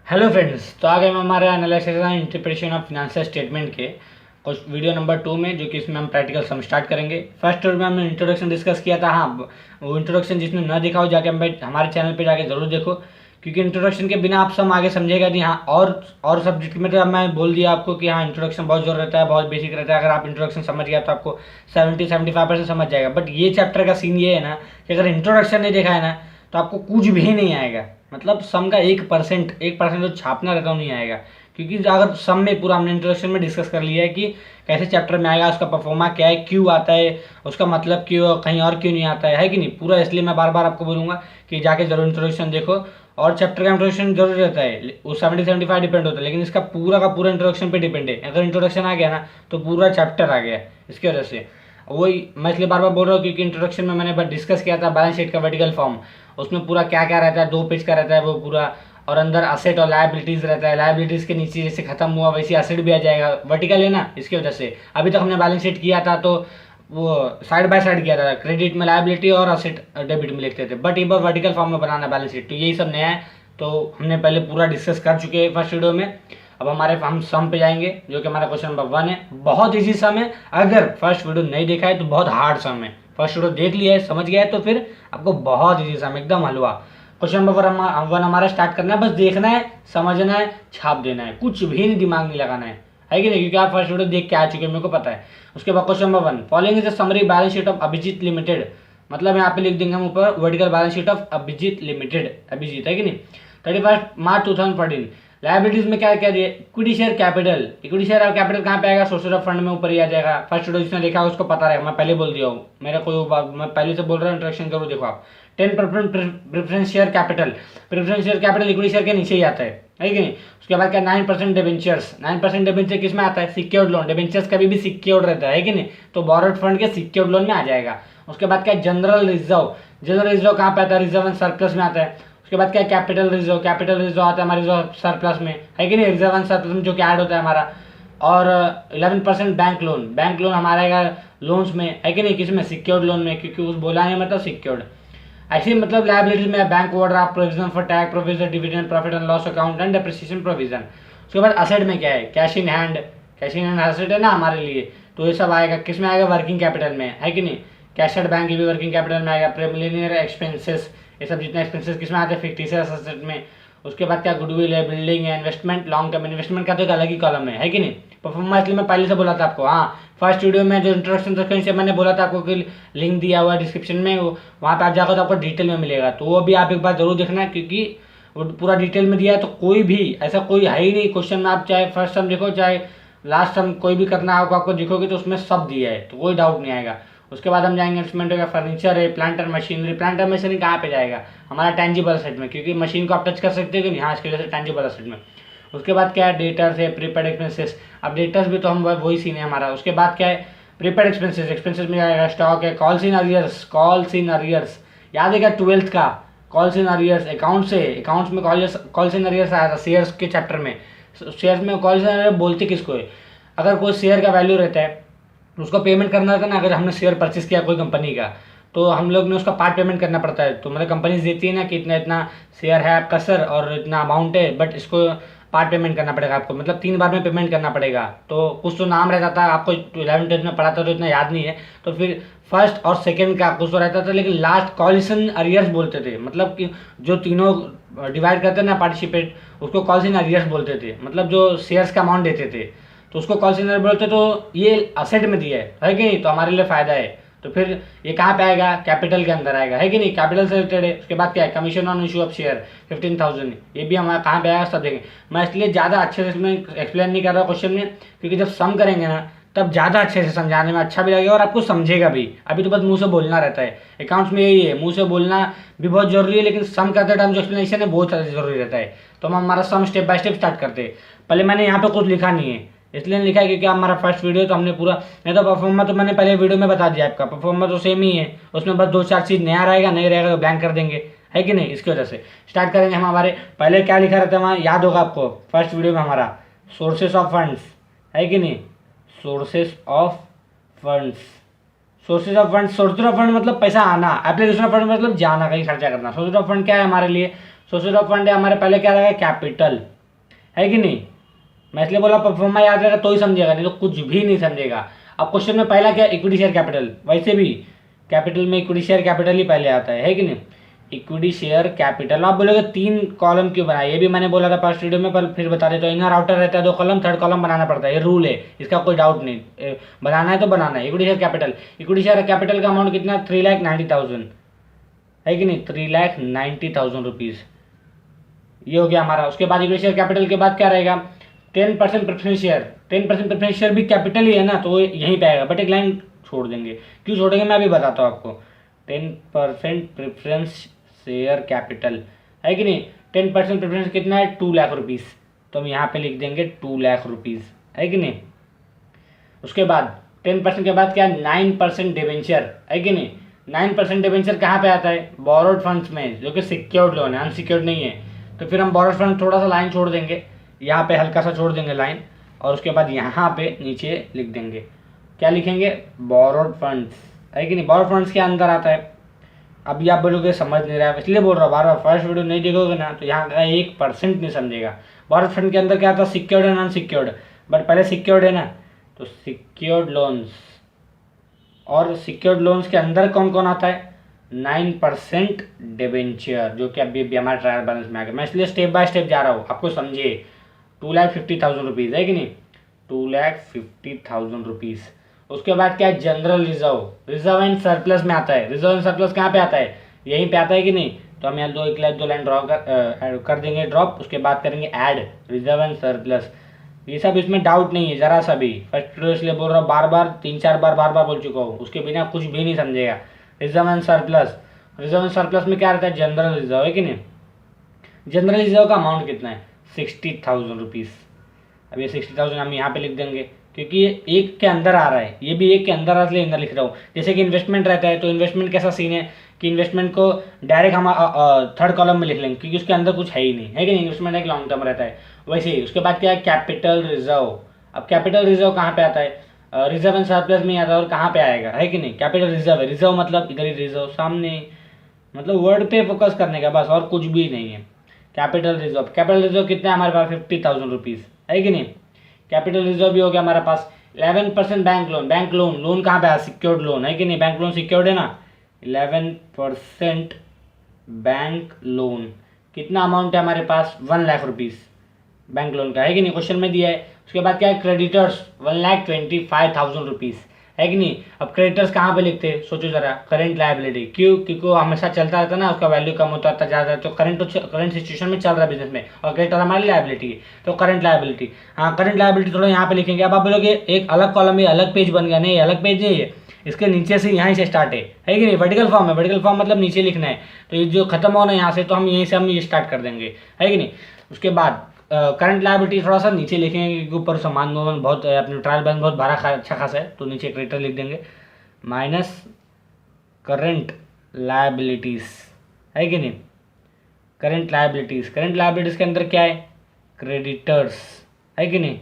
Hello friends, तो आगे हम हमारे analysis and interpretation of financial statement के कुछ वीडियो नंबर 2 में, जो कि इसमें हम प्रैक्टिकल सम स्टार्ट करेंगे। फर्स्ट वीडियो में हमने इंट्रोडक्शन डिस्कस किया था। हाँ, वो इंट्रोडक्शन जिसने न देखा हो जाके हमारे चैनल पे जाके जरूर देखो, क्योंकि इंट्रोडक्शन के बिना आप सम आगे समझेगा नहीं। हाँ, और सब्जेक्ट में तो मैं बोल दिया आपको कि हाँ, इंट्रोडक्शन बहुत जरूर रहता है, बहुत बेसिक रहता है। अगर आप इंट्रोडक्शन समझ गया तो आपको 70-75% समझ जाएगा। बट ये चैप्टर का सीन ये है ना कि अगर इंट्रोडक्शन नहीं देखा है ना तो आपको कुछ भी नहीं आएगा। मतलब सम का 1% जो छापना रहता है नहीं आएगा, क्योंकि अगर सम में पूरा हमने इंट्रोडक्शन में डिस्कस कर लिया है कि कैसे चैप्टर में आएगा, उसका परफॉर्मा क्या है, क्यों आता है, उसका मतलब क्यों, कहीं और क्यों नहीं आता है कि नहीं पूरा। इसलिए मैं बार बार आपको बोलूँगा कि जाके जरूर इंट्रोडक्शन देखो। और चैप्टर का इंट्रोडक्शन जरूर रहता है, वो 70-75 डिपेंड होता है, लेकिन इसका पूरा का पूरा इंट्रोडक्शन पे डिपेंड है। अगर इंट्रोडक्शन आ गया ना तो पूरा चैप्टर आ गया। इसकी वजह से वही मैं इसलिए बार बार बोल रहा हूँ, क्योंकि इंट्रोडक्शन में मैंने डिस्कस किया था बैलेंस शीट का वर्टिकल फॉर्म। उसमें पूरा क्या क्या रहता है, 2 पेज का रहता है वो पूरा। और अंदर असेट और लायबिलिटीज रहता है। लायबिलिटीज के नीचे जैसे खत्म हुआ वैसे असेट भी आ जाएगा, वर्टिकल है ना, इसकी वजह से। अभी तक हमने बैलेंस शीट किया था तो वो साइड बाय साइड किया था, क्रेडिट में लायबिलिटी और असेट डेबिट में लिखते थे। बट एक बार वर्टिकल फॉर्म में बनाना बैलेंस शीट, तो यही सब नया है। तो हमने पहले पूरा डिस्कस कर चुके हैं फर्स्ट वीडियो में। अब हम सम पे जाएंगे, जो कि हमारा क्वेश्चन नंबर 1 है। बहुत इजी सम है। अगर फर्स्ट वीडियो नहीं देखा है तो बहुत हार्ड सम है। फर्स्ट वीडियो देख लिया है, समझ गया है, तो फिर आपको बहुत इजी सम, एकदम हलवा। क्वेश्चन नंबर 1 हमारा स्टार्ट करना है। बस देखना है, समझना है, छाप देना है, कुछ भी नहीं, दिमाग नहीं लगाना है कि नहीं, क्योंकि आप फर्स्ट वीडियो देख के आ चुके हैं, मेरे को पता है। उसके बाद question number 1, following is the summary balance sheet of Abhijit limited. मतलब यहाँ पे लिख देंगे हम ऊपर vertical balance sheet of Abhijit limited. Abhijit है कि नहीं, 31 मार्च 2014। लाइबिलिटीज में क्या क्या दिए, equity share capital. Equity share और कैपिटल कहाँ पे आएगा, सोर्सेज ऑफ फंड में ऊपर ही आ जाएगा। फर्स्ट वीडियो जिसने देखा उसको पता रहेगा, मैं पहले बोल दिया हूँ, मेरा कोई बात मैं पहले से बोल रहा हूँ, इंट्रोडक्शन जरूर देखो आप। 10 preference share capital. Preference share capital equity share के नीचे ही आता है कि नहीं। उसके बाद क्या, 9% डिबेंचर्स। 9% डिबेंचर किस में आता है, सिक्योर्ड लोन। डिबेंचर्स कभी भी सिक्योर्ड रहता है कि नहीं, तो बोरोड फंड के सिक्योर्ड लोन में आ जाएगा। उसके बाद क्या, जनरल रिजर्व। जनरल रिजर्व कहाँ पे आता है, रिजर्व एंड सरप्लस में आता है। उसके बाद क्या, कैपिटल रिजर्व। कैपिटल रिजर्व आता है हमारे रिजर्व सरप्लस में, है कि नहीं, रिजर्व एंड सरप्लस में जो कि ऐड होता है हमारा। और 11% बैंक लोन। बैंक लोन हमारा आएगा लोन्स में, है कि नहीं, किसमें, सिक्योर्ड लोन में, क्योंकि उस बोला नहीं मतलब सिक्योर्ड। ऐसे मतलब लायबिलिटीज में bank overdraft, provision for tax, provision dividend, profit and loss account and depreciation provision. उसके बाद असेट में क्या है, cash in hand. Cash in hand asset है ना हमारे लिए, तो ये सब आएगा किस में आएगा, वर्किंग कैपिटल में, है कि नहीं। कैश एट बैंक भी वर्किंग कैपिटल में आएगा। प्रीलिमिनरी एक्सपेंसेस, ये सब जितने एक्सपेंसेस किस में आते हैं, फिक्टिशियस एसेट में। उसके बाद क्या, गुडविल है, बिल्डिंग है, इन्वेस्टमेंट, लॉन्ग टर्म इन्वेस्टमेंट का तो एक अलग ही कॉलम है कि नहीं। परफॉर्मा इसलिए मैं पहले से बोला था आपको। हाँ, फर्स्ट वीडियो में जो इंट्रोडक्शन था कहीं से मैंने बोला था आपको कि लिंक दिया हुआ है डिस्क्रिप्शन में, वहाँ पे आप जाकर तो आपको डिटेल में मिलेगा, तो वो भी आप एक बार जरूर देखना, क्योंकि वो पूरा डिटेल में दिया है। तो कोई भी ऐसा कोई है ही नहीं क्वेश्चन में, आप चाहे फर्स्ट सम देखो चाहे लास्ट सम, कोई भी करना होगा आपको देखोगे तो उसमें सब दिया है, तो कोई डाउट नहीं आएगा। उसके बाद हम जाएंगे इंस्ट्रूमेंट का, फर्नीचर है, प्लांटर मशीनरी। प्लांटर मशीनरी कहाँ पे जाएगा, हमारा टेंजिबल असेट में, क्योंकि मशीन को आप टच कर सकते हो कि नहीं, हाँ, इसके वजह से टेंजिबल असेट में। उसके बाद क्या है, डेटर्स है, प्रीपेड एक्सपेंसेस। अब डेटर्स भी तो हम वही सीन है हमारा। उसके बाद क्या है, प्रीपेड एक्सपेंसेस। एक्सपेंसेस में जाएगा स्टॉक है, calls in arrears. Calls in arrears याद है क्या, 12th का कॉल्स इन अरियर्स। अकाउंट से, अकाउंट्स में कॉल्स इन अरियर्स आया था शेयर्स के चैप्टर में। शेयर्स में कॉल्स इन अरियर्स बोलते किसको है, अगर कोई शेयर का वैल्यू रहता है उसको पेमेंट करना था ना। अगर हमने शेयर परचेस किया कोई कंपनी का, तो हम लोग ने उसका पार्ट पेमेंट करना पड़ता है। तो मतलब कंपनी देती है ना कि इतना इतना शेयर है आपका सर और इतना अमाउंट है, बट इसको पार्ट पेमेंट करना पड़ेगा आपको, मतलब 3 बार में पेमेंट करना पड़ेगा। तो कुछ तो नाम रहता था, आपको 11th में पढ़ा था तो इतना याद नहीं है। तो फिर फर्स्ट और सेकंड का कुछ तो रहता था, लेकिन लास्ट कॉल्स इन अरियर्स बोलते थे। मतलब कि जो तीनों डिवाइड करते ना पार्टिसिपेट, उसको कॉल्स इन अरियर्स बोलते थे। मतलब जो शेयर्स का अमाउंट देते थे तो उसको कॉल सेंटर बोलते। तो ये असेट में दिया है कि नहीं, तो हमारे लिए फायदा है। तो फिर ये कहाँ पे आएगा, कैपिटल के अंदर आएगा, है कि नहीं, कैपिटल से रिलेटेड है। उसके बाद क्या है, commission on issue of share 15,000, ये भी हमारा कहाँ पे आएगा सब देखेंगे। मैं इसलिए ज़्यादा अच्छे से इसमें एक्सप्लेन नहीं कर रहा क्वेश्चन में, क्योंकि जब सम करेंगे ना तब ज़्यादा अच्छे से समझाने में अच्छा भी लगेगा और आपको समझेगा भी। अभी तो बस मुंह से बोलना रहता है, अकाउंट्स में यही है, मुंह से बोलना भी बहुत जरूरी है, लेकिन सम करते टाइम जो एक्सप्लेनेशन है बहुत जरूरी रहता है। तो हम हमारा सम स्टेप बाय स्टेप स्टार्ट करते हैं। पहले मैंने यहाँ पे कुछ लिखा नहीं है, इसलिए लिखा है क्योंकि हमारा फर्स्ट वीडियो तो हमने पूरा, नहीं तो परफॉर्मा तो मैंने पहले वीडियो में बता दिया आपका, परफॉर्मा तो सेम ही है, उसमें बस 2-4 चीज़ नया रहेगा, नहीं रहेगा तो ब्लैंक कर देंगे, है कि नहीं। इसकी वजह से स्टार्ट करेंगे हम। हमारे पहले क्या लिखा रहता है वहाँ, याद होगा आपको, फर्स्ट वीडियो में हमारा सोर्सेस ऑफ फंड्स, है कि नहीं, sources of funds. Sources of fund, sources of fund मतलब पैसा आना, एप्लीकेशन ऑफ फंड मतलब जाना, कहीं खर्चा करना। सोर्सेज ऑफ फंड क्या है हमारे लिए, सोर्सेज ऑफ फंड है हमारे, पहले क्या रहेगा, कैपिटल, है कि नहीं। मैं इसलिए बोला परफॉर्मा याद रहेगा तो ही समझेगा, नहीं तो कुछ भी नहीं समझेगा। अब क्वेश्चन में पहला क्या, इक्विटी शेयर कैपिटल, वैसे भी कैपिटल में इक्विटी शेयर कैपिटल ही पहले आता है कि नहीं। इक्विटी शेयर कैपिटल, आप बोलोगे 3 कॉलम क्यों बनाए, ये भी मैंने बोला था फर्स्ट वीडियो में, पर फिर बता देता हूँ। इनर आउटर रहता है 2 कॉलम, थर्ड कॉलम बनाना पड़ता है, ये रूल है, इसका कोई डाउट नहीं। बनाना है तो बनाना है। Equity share capital, equity share capital का अमाउंट कितना, 3,90,000 है कि नहीं, 3,90,000 रुपीज़, ये हो गया हमारा। उसके बाद इक्विटी शेयर कैपिटल के बाद क्या रहेगा, 10% प्रेफरेंस शेयर। 10% प्रेफरेंस शेयर भी कैपिटल ही है ना, तो यहीं पे आएगा, बट एक लाइन छोड़ देंगे, क्यों छोड़ेंगे मैं अभी बताता हूँ आपको। 10% प्रेफरेंस शेयर कैपिटल है कि नहीं। 10% प्रेफरेंस कितना है, 2 लाख रुपीज़, तो हम यहाँ पे लिख देंगे 2 लाख रुपीज़, है कि नहीं। उसके बाद 10% के बाद क्या, 9% डिवेंचर, है कि नहीं। 9% डिवेंचर कहाँ पे आता है, बोरोड फंड्स में, जो कि सिक्योर्ड लोन है, अनसिक्योर्ड नहीं है। तो फिर हम बोरोड फंड थोड़ा सा लाइन छोड़ देंगे, यहाँ पे हल्का सा छोड़ देंगे लाइन, और उसके बाद यहाँ पे नीचे लिख देंगे, क्या लिखेंगे, बोरोड फंड्स, है कि नहीं। बोरोड फंड्स के अंदर आता है। अभी आप बोलोगे समझ नहीं रहा है, इसलिए बोल रहा हूँ बार बार, फर्स्ट वीडियो नहीं देखोगे ना तो यहाँ का 1% नहीं समझेगा। बोरोड फंड के अंदर क्या आता है, सिक्योर्ड एंड अनसिक्योर्ड, बट पहले सिक्योर्ड है ना, तो सिक्योर्ड लोन्स, और सिक्योर्ड लोन्स के अंदर कौन कौन आता है, 9% डिबेंचर, जो कि अभी हमारे ट्रायल बैलेंस में आ गया। मैं इसलिए स्टेप बाय स्टेप जा रहा हूँ, आपको समझिए। 2,50,000 रुपीज़, है कि नहीं, 2,50,000 रुपीज़। उसके बाद क्या है, general reserve, reserve and surplus में आता है। रिजर्व एंड सरप्लस कहाँ पे आता है, यहीं पे आता है कि नहीं। तो हम यहाँ दो लाइन ड्रॉ कर देंगे ड्रॉप, उसके बाद करेंगे ऐड रिजर्व एंड सरप्लस। ये सब इसमें डाउट नहीं है जरा सा भी, फर्स्ट वीडियो इसलिए बोल रहा हूँ बार बार, 3-4 बार बोल चुका हूँ, उसके बिना कुछ भी नहीं समझेगा। Reserve and surplus, reserve and surplus में क्या रहता है, जनरल रिजर्व, है कि नहीं। जनरल रिजर्व का अमाउंट कितना है, 60,000 रुपीज़। अब ये 60,000 हम यहाँ पे लिख देंगे, क्योंकि ये एक के अंदर आ रहा है, ये भी एक के अंदर आ, इसलिए अंदर लिख रहा हूँ। जैसे कि इन्वेस्टमेंट रहता है, तो इन्वेस्टमेंट कैसा सीन है कि इन्वेस्टमेंट को डायरेक्ट हम थर्ड कॉलम में लिख लेंगे, क्योंकि उसके अंदर कुछ है ही नहीं, है कि नहीं। इन्वेस्टमेंट एक लॉन्ग टर्म रहता है, वैसे ही। उसके बाद क्या है, कैपिटल रिजर्व। अब कैपिटल रिजर्व कहाँ पे आता है, रिजर्व एंड सरप्लस में आता है, और कहाँ पे आएगा, है कि नहीं। कैपिटल रिजर्व है, रिजर्व मतलब इधर ही रिजर्व सामने, मतलब वर्ड पे फोकस करने का बस, और कुछ भी नहीं है। कैपिटल रिजर्व, कैपिटल रिजर्व कितना है हमारे पास, 50,000 रुपीज़, है कि नहीं। कैपिटल रिजर्व भी हो गया हमारे पास। 11% bank loan, bank loan, loan कहाँ पे है, सिक्योर्ड लोन, है कि नहीं। बैंक लोन सिक्योर्ड है ना, 11% बैंक लोन, कितना अमाउंट है हमारे पास, 1 लाख रुपीज़ बैंक लोन का, है कि नहीं, क्वेश्चन में दिया है। उसके बाद क्या है, क्रेडिटर्स, 1,25,000 रुपीज़, है कि नहीं। अब क्रेडिटर्स कहाँ पे लिखते हैं, सोचो जरा, करंट लायबिलिटी, क्यों, क्योंकि वो हमेशा चलता रहता है ना, उसका वैल्यू कम होता रहता ज़्यादा, तो करंट सिचुएशन में चल रहा है बिजनेस में, और क्रेडिटर हमारी लायबिलिटी है, तो करंट लायबिलिटी। हाँ, करंट लायबिलिटी थोड़ा यहाँ पे लिखेंगे। अब आप बोलोगे एक अलग कॉलम में अलग पेज बन गया, नहीं अलग पेज नहीं है, इसके नीचे से यहाँ से स्टार्ट है कि नहीं। वर्टिकल फॉर्म है, वर्टिकल फॉर्म मतलब नीचे लिखना है, तो ये जो खत्म होना है यहाँ से, तो हम यहीं से हम ये स्टार्ट कर देंगे, है कि नहीं। उसके बाद करंट लायबिलिटी थोड़ा सा नीचे लिखेंगे, क्योंकि ऊपर सामान बहुत अपने ट्रायल बैलेंस बहुत भारा अच्छा खासा है, तो नीचे क्रेडिटर लिख देंगे, माइनस करंट लायबिलिटीज़, है कि नहीं। करंट लायबिलिटीज़, करंट लायबिलिटीज़ के अंदर क्या है, क्रेडिटर्स, है कि नहीं।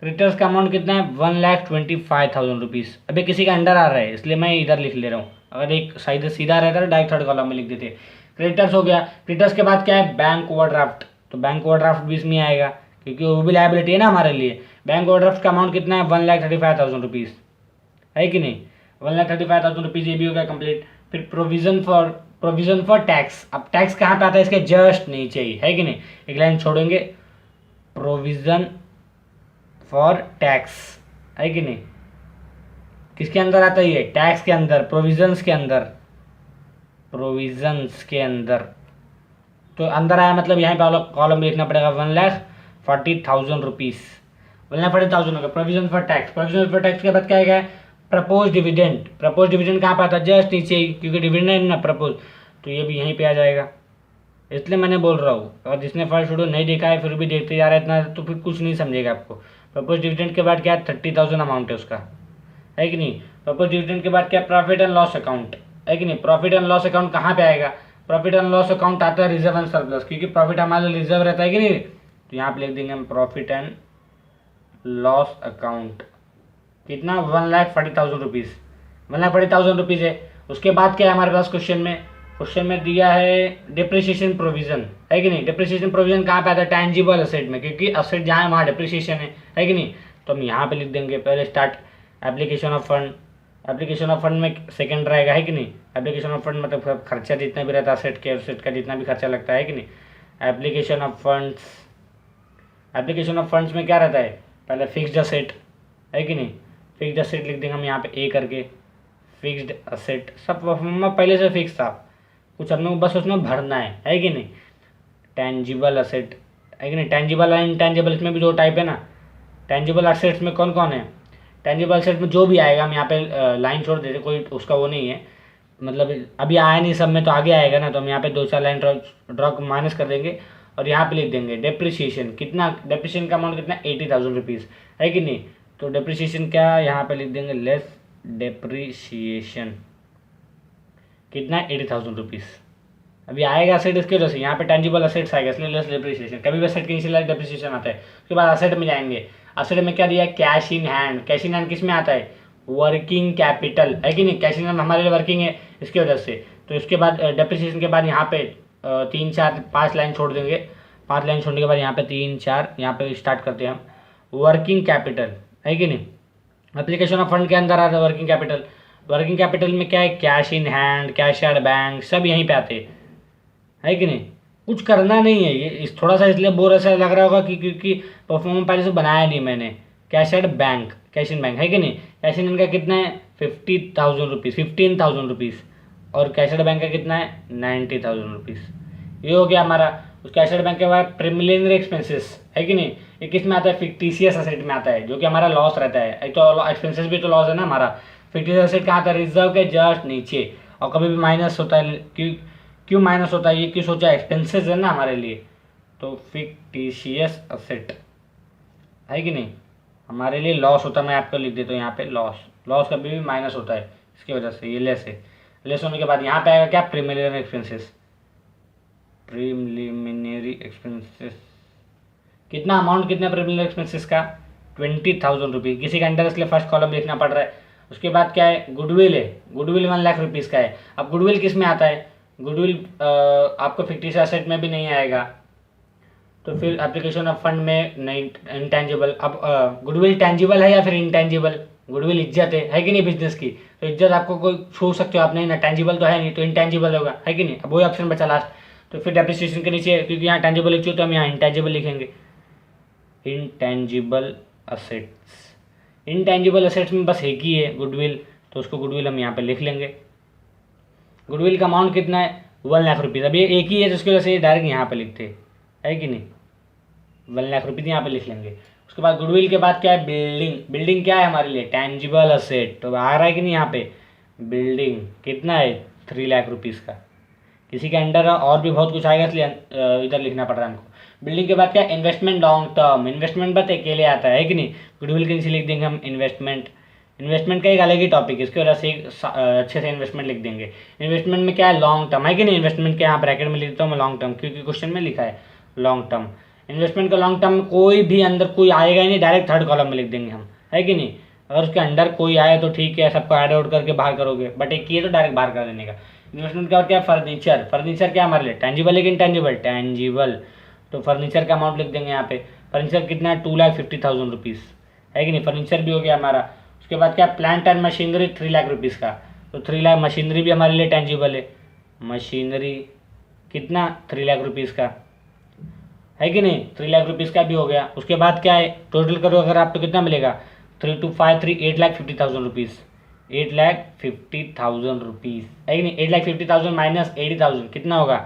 क्रेडिटर्स का अमाउंट कितना है, 1,25,000 रुपीज़। अभी किसी का अंडर आ रहा है, इसलिए मैं इधर लिख ले रहा हूँ, अगर एक साइड सीधा रहता है तो डायरेक्ट थर्ड कॉलम में लिख देते। क्रेडिटर्स हो गया। क्रेडिटर्स के बाद क्या है, बैंक ओवरड्राफ्ट, तो बैंक ओवरड्राफ्ट भी इसमें आएगा, क्योंकि वो भी लायबिलिटी है ना हमारे लिए। बैंक ओवरड्राफ्ट का अमाउंट कितना है, 1,35,000 रुपीज़, है कि नहीं। 1,35,000 रुपीज़, ये भी हो गया कंप्लीट। फिर प्रोविज़न फॉर टैक्स, अब टैक्स कहाँ पे आता है, इसके जस्ट नीचे ही, है कि नहीं। एक लाइन छोड़ेंगे, प्रोविज़न फॉर टैक्स, है कि नहीं। किसके अंदर आता है ये, टैक्स के अंदर, प्रोविजंस के अंदर, प्रोविजंस के अंदर। तो अंदर आया मतलब यहाँ पे कॉलम लिखना पड़ेगा, 1,40,000 रुपीज़, 1,40,000 होगा। Provision for tax, provision for tax के बाद क्या आएगा, प्रपोज डिविडेंड। प्रपोज डिविडेंड कहाँ पे आता है, जस्ट नीचे ही, क्योंकि डिविडेंड ना प्रपोज, तो ये भी यहीं पे आ जाएगा। इसलिए मैंने बोल रहा हूँ, और जिसने फर्स्ट वीडियो नहीं देखा है फिर भी देखते जा रहा है इतना, तो फिर कुछ नहीं समझेगा आपको। प्रपोज डिविडेंड के बाद क्या है, 30,000 अमाउंट है उसका, है कि नहीं। प्रपोज डिविडेंड के बाद क्या, प्रॉफिट एंड लॉस अकाउंट, है कि नहीं। प्रॉफिट एंड लॉस अकाउंट कहाँ पे आएगा, प्रॉफिट एंड लॉस अकाउंट आता है रिजर्व एंड सरप्लस, क्योंकि प्रॉफिट हमारे रिजर्व रहता है कि नहीं। तो यहाँ पे लिख देंगे हम प्रॉफिट एंड लॉस अकाउंट, कितना, 1,40,000 रुपीज़, 1,40,000 रुपीज़ है। उसके बाद क्या है हमारे पास क्वेश्चन में, क्वेश्चन में दिया है डिप्रिसिएशन प्रोविजन, है कि नहीं। डिप्रिसिएशन प्रोविजन कहाँ पे आता है, टैंजिबल असेट में, क्योंकि असेट जहाँ है वहाँ डिप्रिसिएशन है कि नहीं। तो हम यहाँ पे लिख देंगे पहले start application of fund. Application of fund में सेकंड रहेगा, है कि नहीं। एप्लीकेशन ऑफ फंड मतलब खर्चा जितना भी रहता है असेट के, असेट का जितना भी खर्चा लगता है कि नहीं। Application of funds, application of funds में क्या रहता है, पहले फिक्स्ड असेट, है कि नहीं। फिक्स्ड असेट लिख देंगे हम यहाँ पे ए करके, फिक्स्ड असेट सब पहले से फिक्स था, कुछ हम लोग बस उसमें भरना है कि नहीं। टेंजिबल असेट, है कि नहीं। टेंजिबल और इनटेंजिबल इसमें भी दो टाइप है ना। टेंजिबल असेट्स में कौन कौन है, टेंजिबल असेट में जो भी आएगा हम यहाँ पे लाइन छोड़ देते, कोई उसका वो नहीं है, मतलब अभी आया नहीं सब में, तो आगे आएगा ना, तो हम यहाँ पे 2-4 लाइन ड्रॉ माइनस कर देंगे और यहाँ पे लिख देंगे डेप्रिसिएशन। कितना, डेप्रिसिएशन का अमाउंट कितना, 80,000 रुपीज़, है कि नहीं। तो डेप्रिसिएशन क्या, यहाँ पे लिख देंगे लेस डेप्रिसिएशन कितना, 80,000 रुपीज़। अभी आएगा असेट, इसकी वजह से यहाँ पे टेंजिबल असेट्स आएगा, इसलिए लेस डेप्रिसिएशन। कभी भी असेट के नीचे लेस डेप्रिसिएशन आता है। उसके बाद असेट में जाएंगे, असेट में क्या दिया है, cash in hand. Cash in hand किस में आता है, वर्किंग कैपिटल, है कि नहीं। कैश इन हैंड हमारे लिए वर्किंग है, इसकी वजह से। तो इसके बाद डेप्रिसिएशन के बाद यहाँ पे 3-4-5 लाइन छोड़ देंगे। 5 लाइन छोड़ने के बाद यहाँ पे 3-4 यहाँ पे स्टार्ट करते हैं हम, वर्किंग कैपिटल, है कि नहीं। एप्लीकेशन ऑफ फंड के अंदर आता है वर्किंग कैपिटल। वर्किंग कैपिटल में क्या है, cash in hand, cash at bank, सब यहीं पे आते हैं, है कि नहीं। कुछ करना नहीं है, ये इस थोड़ा सा इसलिए बोर ऐसा लग रहा होगा कि क्योंकि परफॉर्मेंस पहले से बनाया नहीं मैंने। Cash at bank, cash in bank, है कि नहीं। कैश इन का कितना है, 50,000 रुपीज़, 15,000 रुपीज़। और कैश एट बैंक का कितना है, 90,000 रुपीज़। ये हो गया हमारा। उस कैश एट बैंक के बाद प्रिलिमिनरी एक्सपेंसेस, है कि नहीं। ये किस में आता है, फिक्टिशियस असेट में आता है, जो कि हमारा लॉस रहता है। एक तो एक्सपेंसेस भी तो लॉस है ना हमारा। फिक्टिशियस असेट कहाँ आता है, रिजर्व के जस्ट नीचे। और कभी भी माइनस होता है, क्यों माइनस होता है, ये क्यों सोचा, एक्सपेंसेस है ना हमारे लिए। तो फिक्टिशियस असेट, है कि नहीं, हमारे लिए लॉस होता है। मैं आपको लिख देता हूँ यहाँ पे लॉस, लॉस कभी भी माइनस होता है, इसकी वजह से ये लेस है। लेस होने के बाद यहाँ पे आएगा क्या, प्रीलिमिनरी एक्सपेंसेस। प्रीलिमिनरी एक्सपेंसेस कितना अमाउंट, कितना प्रीलिमिनरी एक्सपेंसेस का, 20,000 रुपीज़। किसी का अंडर इसलिए फर्स्ट कॉलम लिखना पड़ रहा है। उसके बाद क्या है, गुडविल है। गुडविल 1 लाख रुपीज़ का है। अब गुडविल किस में आता है, गुडविल आपको फिक्टिशियस एसेट में भी नहीं आएगा, तो फिर एप्लीकेशन ऑफ फंड में नहीं, इंटेंजिबल। अब गुडविल टेंजिबल है या फिर इंटेंजिबल, गुडविल इज्जत है कि नहीं बिजनेस की, तो इज्जत आपको कोई छू सकते हो आप नहीं ना, टेंजिबल तो है नहीं, तो इंटेंजिबल होगा, है कि नहीं। अब वही ऑप्शन बचा लास्ट। तो फिर डेप्रिसिएशन के नीचे, क्योंकि यहाँ टेंजिबल लिखिए तो हम यहाँ इंटेंजिबल लिखेंगे, इंटेंजिबल असेट्स। इंटेंजिबल असेट्स में बस एक ही है गुडविल, तो उसको गुडविल हम यहाँ पे लिख लेंगे। गुडविल का अमाउंट कितना है, 1 लाख रुपीज़। अब ये एक ही है तो उसकी वजह से डायरेक्ट यहाँ पे लिखते हैं, है कि नहीं। 1 लाख रुपीज़ यहाँ पे लिख लेंगे। उसके बाद गुडविल के बाद क्या है, बिल्डिंग। बिल्डिंग क्या है हमारे लिए, टेंजिबल असेट। तो आ रहा है कि नहीं यहाँ पे, बिल्डिंग कितना है, 3 लाख रुपीज़ का। किसी के अंडर और भी बहुत कुछ आएगा, इसलिए इधर लिखना पड़ रहा है हमको। बिल्डिंग के बाद क्या, इन्वेस्टमेंट लॉन्ग टर्म। इन्वेस्टमेंट बस अकेले आता है कि नहीं। गुडविल के नीचे लिख देंगे हम इन्वेस्टमेंट। इन्वेस्टमेंट का एक अलग ही टॉपिक है, इसकी वजह से अच्छे से इन्वेस्टमेंट लिख देंगे। इन्वेस्टमेंट में क्या है, लॉन्ग टर्म, है कि नहीं। इन्वेस्टमेंट के यहाँ ब्रैकेट में लिखता हूँ मैं लॉन्ग टर्म, क्योंकि क्वेश्चन में लिखा है लॉन्ग टर्म। इन्वेस्टमेंट का लॉन्ग टर्म कोई भी अंदर कोई आएगा ही नहीं, डायरेक्ट थर्ड कॉलम में लिख देंगे हम, है कि नहीं। अगर उसके अंडर कोई आए तो ठीक है, सबको ऐड आउट करके बाहर करोगे, बट एक किए तो डायरेक्ट बाहर कर देने का। इन्वेस्टमेंट का और क्या, फर्नीचर। फर्नीचर क्या हमारे लिए, टेंजिबल है कि इंटेंजिबल, टेंजिबल। तो फर्नीचर का अमाउंट लिख देंगे यहाँ पे। फर्नीचर कितना है, 2,50,000 रुपीज़, है कि नहीं। फर्नीचर भी हो गया हमारा। उसके बाद क्या, plant and machinery 3 lakh rupees का। तो 3 लाख, मशीनरी भी हमारे लिए टेंजिबल है। मशीनरी कितना, 3 लाख रुपीज़ का, है कि नहीं। 3 लाख रुपीज़ का भी हो गया। उसके बाद क्या है, टोटल करो अगर आप तो कितना मिलेगा, 3 2 5 3 8,50,000 रुपीज़। 8,50,000 रुपीज़, है कि नहीं। 8,50,000 माइनस 80,000 कितना होगा,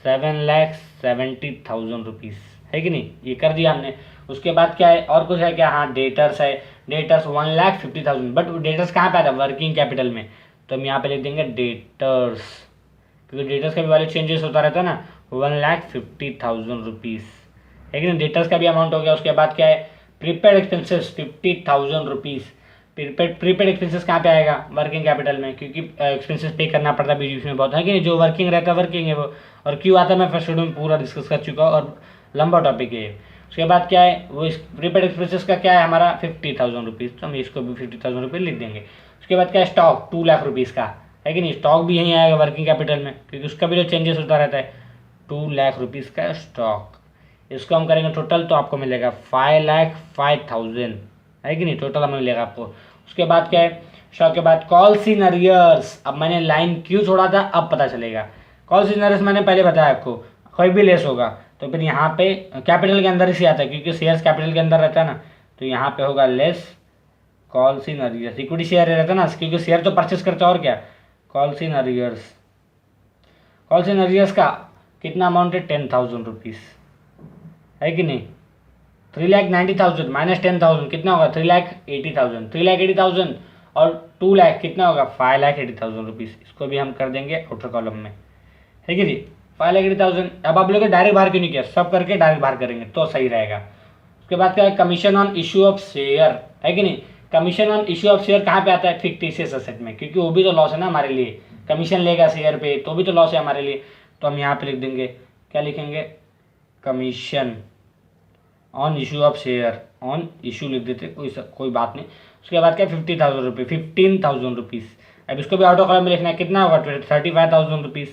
7,70,000 रुपीज़, है कि नहीं। ये कर दिया हमने। उसके बाद क्या है, और कुछ है क्या, हाँ डेटर्स है। डेटर्स 1,50,000, बट डेटर्स कहाँ पे आता है, वर्किंग कैपिटल में। तो हम यहाँ पे लिख देंगे डेटर्स, क्योंकि डेटर्स का भी वैल्यू चेंजेस होता रहता है ना। 1,50,000 रुपीज़, है कि नहीं। डेटर्स का भी अमाउंट हो गया। उसके बाद क्या है, prepaid expenses 50,000 rupees. Prepaid expenses कहाँ पे आएगा, वर्किंग कैपिटल में, क्योंकि एक्सपेंसेस पे करना पड़ता है बीच बीच में बहुत, है कि नहीं। जो वर्किंग रहता है वर्किंग है वो, और क्यों आता है मैं फर्स्ट वीडियो में पूरा डिस्कस कर चुका हूँ, और लंबा टॉपिक है। उसके बाद क्या है, वो इस प्रीपेड एक्सपेंसेस का क्या है हमारा 50,000 रुपीज़, तो हम इसको भी 50,000 रुपये लिख देंगे। उसके बाद क्या है, स्टॉक 2 लाख रुपीज़ का, है कि नहीं। स्टॉक भी यहीं आएगा वर्किंग कैपिटल में, क्योंकि उसका भी जो चेंजेस होता रहता है। 2,00,000 का स्टॉक, इसको हम करेंगे टोटल तो आपको मिलेगा 5,05,000, है कि नहीं, टोटल हमें मिलेगा आपको। उसके बाद क्या है, स्टॉक के बाद कॉल्स इन अरियर्स। अब मैंने लाइन क्यों छोड़ा था अब पता चलेगा। कॉल्स इन अरियर्स मैंने पहले बताया आपको, कोई भी लेस होगा तो फिर यहाँ पे कैपिटल के अंदर ही आता है, क्योंकि शेयर्स कैपिटल के अंदर रहता है ना, तो यहाँ पे होगा less calls in arrears. Equity share रहता है ना, क्योंकि शेयर तो परचेस करते हैं और क्या। Calls in arrears, calls in arrears का कितना अमाउंट है, 10,000 रुपीज़, है कि नहीं। 3,90,000 माइनस 10,000 कितना होगा, 3,80,000। 3,80,000 और 2,00,000 कितना होगा, 5,80,000 रुपीज़। इसको भी हम कर देंगे आउटर कॉलम में, है कि नहीं, 5,80,000। अब आप लोग डायरेक्ट बाहर क्यों नहीं किया, सब करके डायरेक्ट बाहर करेंगे तो सही रहेगा। उसके बाद क्या है, commission on issue of share, है कि नहीं। Commission on issue of share कहाँ पे आता है, फिक्टिशियस एसेट में, क्योंकि वो भी तो लॉस है ना हमारे लिए। कमीशन लेगा शेयर पे तो भी तो लॉस है हमारे लिए, तो हम यहाँ पे लिख देंगे, क्या लिखेंगे, commission on issue of share, on issue लिख देते, कोई बात नहीं। उसके बाद क्या, 50,000 रुपये, 15,000 रुपीज़। अब इसको भी आउटर कॉलम में लिखना है, कितना होगा, 35,000 रुपीज़।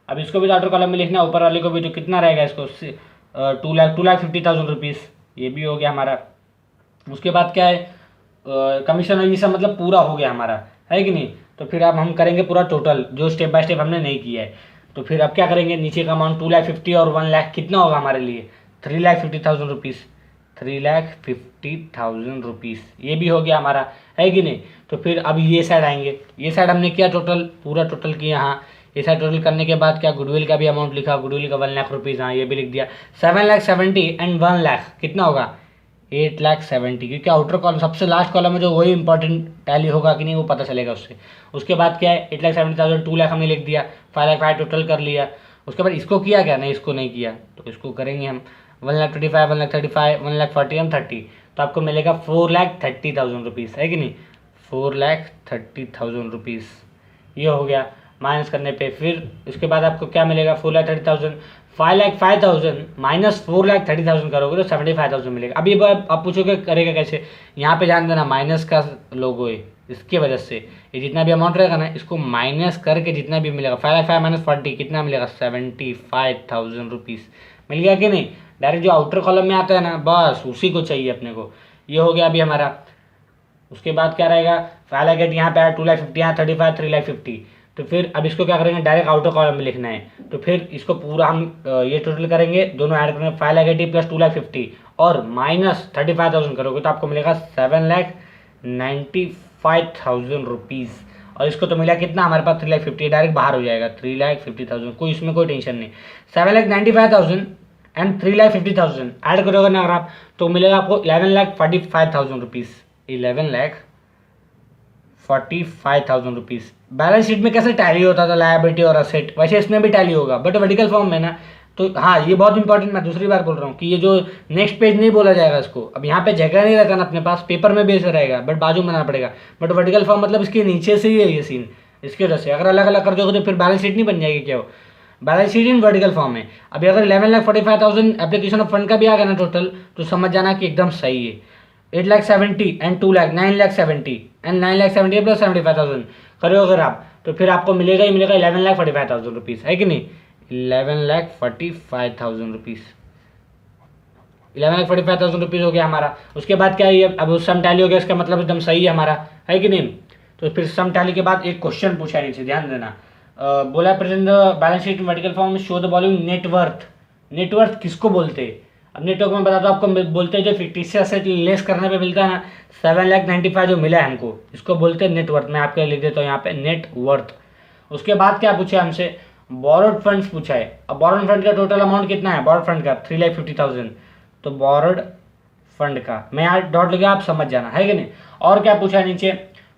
अब इसको भी आउटर कॉलम में लिखना है, ऊपर वाले को भी, तो कितना रहेगा इसको, 2,50,000 रुपीज़, ये भी हो गया हमारा। उसके बाद क्या है, कमीशन और ये सब मतलब पूरा हो गया हमारा, है कि नहीं। तो फिर अब हम करेंगे पूरा टोटल, जो स्टेप बाय स्टेप हमने नहीं किया है। तो फिर अब क्या करेंगे, नीचे का अमाउंट 2,50,000 और 1,00,000 कितना होगा हमारे लिए, 3,50,000 रुपीज़, 3,50,000 रुपीज़, ये भी हो गया हमारा, है कि नहीं। तो फिर अब ये साइड आएंगे, ये साइड हमने किया टोटल, पूरा टोटल किया। हाँ, ये साइड टोटल करने के बाद क्या, गुडविल का भी अमाउंट लिखा, गुडविल का 1,00,000 रुपीज़, हाँ ये भी लिख दिया। 7,70,000 एंड 1,00,000 कितना होगा, 8,70,000, क्योंकि आउटर कॉलम सबसे लास्ट कॉलम है जो वही इंपॉर्टेंट टैली होगा कि नहीं वो पता चलेगा उससे। उसके बाद क्या है, 8,70,000, 2,00,000 हमने लिख दिया, 5,05,000 टोटल कर लिया। उसके बाद इसको किया क्या, नहीं इसको नहीं किया, तो इसको करेंगे हम 1,25,000, 1,35,000, 1,40,000 एंड 30, तो आपको मिलेगा 4,30,000 रुपीज़, है कि नहीं, 4,30,000 रुपीज़, ये हो गया माइनस करने पे। फिर उसके बाद आपको क्या मिलेगा, 4,30,000, 5,05,000 माइनस 4,30,000 करोगे तो 75,000 मिलेगा। अभी आप पूछोगे करेगा कैसे, यहाँ पे ध्यान देना, माइनस का लोगो है, इसके वजह से ये जितना भी अमाउंट रहेगा ना, इसको माइनस करके जितना भी मिलेगा, 5,05 माइनस 40 कितना मिलेगा, 75,000 रुपीज़ मिल गया कि नहीं। डायरेक्ट जो आउटर कॉलम में आता है ना, बस उसी को चाहिए अपने को। ये हो गया अभी हमारा। उसके बाद क्या रहेगा, 5,00,000 यहाँ पे आया, 2,50,000 यहाँ, 35, 3,50,000। तो फिर अब इसको क्या करेंगे, डायरेक्ट आउटर कॉलम में लिखना है। तो फिर इसको पूरा हम ये टोटल करेंगे, दोनों ऐड करेंगे, 5,80,000 प्लस 2,50,000 और माइनस 35,000 करोगे तो आपको मिलेगा 7,95,000 रुपीज़। और इसको तो मिला कितना, हमारे पास 3,50,000 डायरेक्ट बाहर हो जाएगा, 3,50,000, कोई इसमें कोई टेंशन नहीं। 7,95,000 एंड 3,50,000 ऐड करोगे ना अगर आप, तो मिलेगा आपको 11,45,000 रुपीज़, 11,45,000 रुपीज़। बैलेंस शीट में कैसे टैली होता था लायबिलिटी और असेट, वैसे इसमें भी टैली होगा, बट वर्टिकल फॉर्म में ना। तो हाँ, ये बहुत इंपॉर्टेंट, मैं दूसरी बार बोल रहा हूँ कि ये जो नेक्स्ट पेज नहीं बोला जाएगा इसको। अब यहाँ पे जगह नहीं रहता ना अपने पास, पेपर में भी ऐसे रहेगा, बट बाजू में बनाना पड़ेगा। बट वर्टिकल फॉर्म मतलब इसके नीचे से ही है ये सीन, इसकी वजह से। अगर अलग अलग कर दोगे तो फिर बैलेंस शीट नहीं बन जाएगी क्या, वो balance sheet in vertical form है। अभी अगर 11,45,000 एप्लीकेशन ऑफ फंड का भी आ गया ना टोटल, तो समझ जाना कि एकदम सही है। 8,70,000 एंड 2,00,000, 9,70,000 एंड 9,70,000 प्लस 75,000 करो अगर आप, तो फिर आपको मिलेगा ही मिलेगा 11,45,000 रुपीज़, है कि नहीं, 11,45,000 रुपीज़, 11,45,000 रुपीज़ हो गया हमारा। उसके बाद क्या है, ये अब सम टैली हो गया, इसका मतलब एकदम सही है हमारा, है कि नहीं। तो फिर सम टैली के बाद एक क्वेश्चन पूछा है नीचे, ध्यान देना। बोला present balance sheet vertical form show the following net worth. Net worth किसको बोलते हैं, अब नेटवर्क में बताता हूँ आपको, बोलते हैं जो फिक्टिशियस एसेट लेस करने पे मिलता है ना, 7,95,000 जो मिला है हमको, इसको बोलते हैं नेटवर्थ। मैं आपके लिख देता हूँ यहाँ पे नेटवर्थ। उसके बाद क्या पूछा है हमसे, बोरोड फंड्स पूछा है। अब बोरोड फंड का टोटल अमाउंट कितना है, बोरोड फंड का 3,50,000, तो बोरोड फंड का मैं यहाँ डॉट लगा, आप समझ जाना, है कि नहीं। और क्या पूछा है नीचे,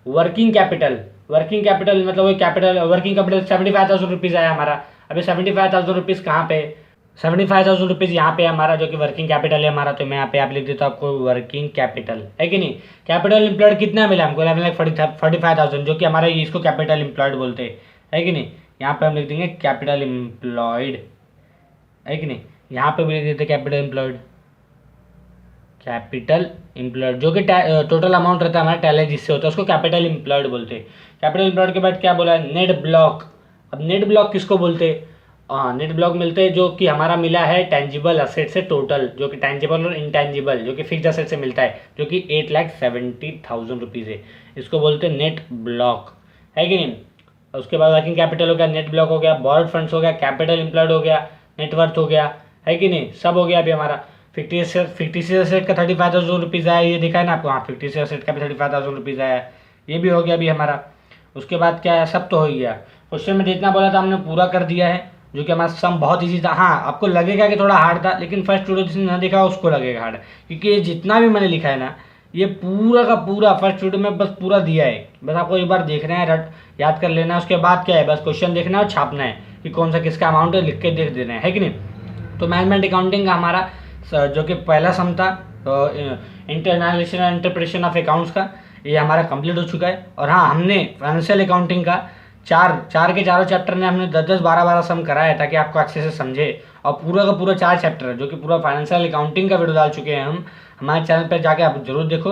वर्किंग कैपिटल। वर्किंग कैपिटल मतलब वही कैपिटल, वर्किंग कैपिटल 75,000 रुपीज़ आया हमारा। अभी 75,000 रुपीज़ कहाँ पे, 75,000 रुपीज़ यहाँ पे हमारा, जो कि वर्किंग कैपिटल है हमारा। तो मैं यहाँ पे आप लिख देता हूँ आपको वर्किंग कैपिटल, है कि नहीं। कैपिटल एम्प्लॉयड कितना मिला हमको, 11,45,000, जो कि हमारा इसको कैपिटल एम्प्लॉयड बोलते हैं, है कि नहीं। यहाँ पे हम लिख देंगे कैपिटल एम्प्लॉयड, है कि नहीं। यहाँ पे भी लिख देते कैपिटल एम्प्लॉयड, कैपिटल एम्प्लॉयड, जो कि टोटल अमाउंट रहता है हमारा टैलेज जिससे होता है उसको कैपिटल एम्प्लॉयड बोलते हैं। कैपिटल एम्प्लॉयड के बाद क्या बोला है, नेट ब्लॉक। अब नेट ब्लॉक किसको बोलते हैं, हाँ नेट ब्लॉक मिलते हैं जो कि हमारा मिला है टेंजिबल असेट से टोटल, जो कि टेंजिबल और इंटेंजिबल जो कि फिक्स्ड असेट से मिलता है, जो कि 8,70,000 रुपीज़ है, इसको बोलते हैं नेट ब्लॉक, है कि नहीं। उसके बाद वर्किंग कैपिटल हो गया, नेट ब्लॉक हो गया, बॉर्ड फंड्स हो गया, कैपिटल एम्प्लॉयड हो गया, नेटवर्थ हो गया, है कि नहीं, सब हो गया। अभी हमारा फिफ्टी असेट का 35,000 रुपीज़ आया, ये दिखा है ना आपको, हाँ 50 असेट का भी 35,000 रुपीज़ आया, ये भी हो गया अभी हमारा। उसके बाद क्या है, सब तो हो ही गया। क्वेश्चन में जितना बोला था हमने पूरा कर दिया है, जो कि हमारा सम बहुत ईजी था। हाँ आपको लगेगा कि थोड़ा हार्ड था, लेकिन फर्स्ट वीडियो जिसने ना देखा उसको लगेगा हार्ड, क्योंकि ये जितना भी मैंने लिखा है ना, ये पूरा का पूरा फर्स्ट वीडियो में बस पूरा दिया है। बस आपको एक बार देखना है, रट याद कर लेना है, उसके बाद क्या है, बस क्वेश्चन देखना है और छापना है कि कौन सा किसका अमाउंट है, लिख के देख देना है कि नहीं। तो मैनेजमेंट अकाउंटिंग का हमारा जो कि पहला सम था इंटरनल इंटरप्रिटेशन ऑफ अकाउंट्स का, ये हमारा कंप्लीट हो चुका है। और हाँ हमने फाइनेंशियल अकाउंटिंग का चार के चारों चैप्टर में हमने 10-10, 12-12 सम कराया है, ताकि आपको अच्छे से समझे। और पूरा का पूरा 4 चैप्टर है, जो कि पूरा फाइनेंशियल अकाउंटिंग का वीडियो डाल चुके हैं हम, हमारे चैनल पर जाके आप जरूर देखो।